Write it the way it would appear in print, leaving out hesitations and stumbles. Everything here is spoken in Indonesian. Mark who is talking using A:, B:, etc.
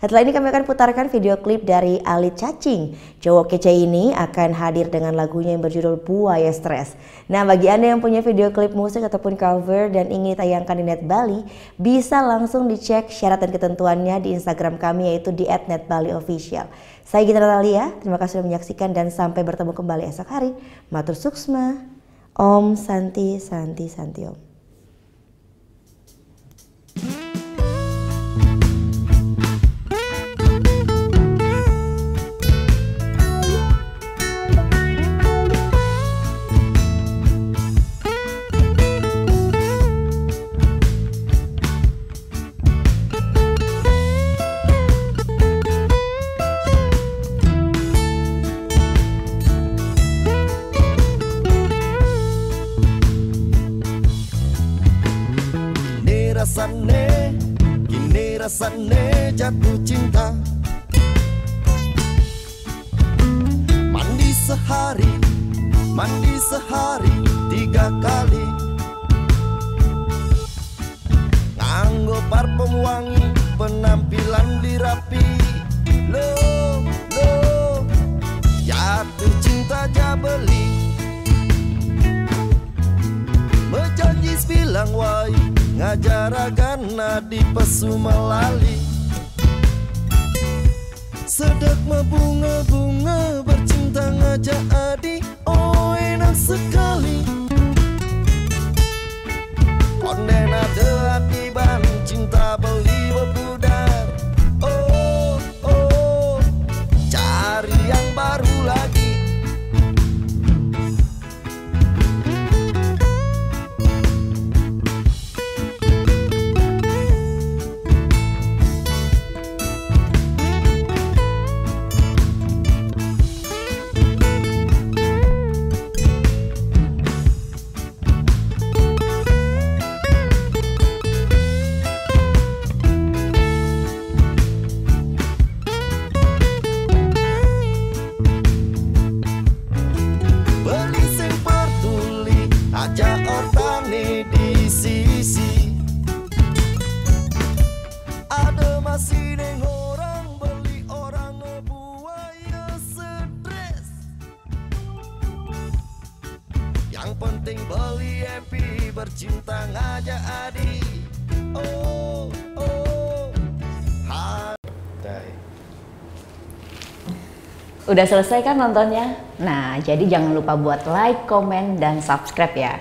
A: Setelah ini kami akan putarkan video klip dari Ali Cacing. Cowok kece ini akan hadir dengan lagunya yang berjudul Buaya Stres. Nah, bagi Anda yang punya video klip musik ataupun cover dan ingin ditayangkan di Net Bali, bisa langsung dicek syarat dan ketentuannya di Instagram kami, yaitu di @netbaliofficial. Saya Gita Natalia, terima kasih sudah menyaksikan dan sampai bertemu kembali esok hari. Matur suksma, Om Santi Santi Santi Om.
B: Kini rasane jatuh cinta. Mandi sehari 3 kali. Nganggo parfum wangi, penampilan dirapi. Loh, jatuh cinta jabeli. Berjanji bilang wai, ngajarakan nadi pesu melali. Sedek bunga-bunga bercinta ngajak adi. Oh, enak sekali. Konden ada akiban cinta beli berpudar. Oh, cari yang baru lagi. Aja ortane di sisi. Ada masih neng orang beli orang buaya stres. Yang penting beli happy bercinta ngajak adi. Oh,
C: Udah selesai kan nontonnya? Nah, jadi jangan lupa buat like, komen, dan subscribe ya.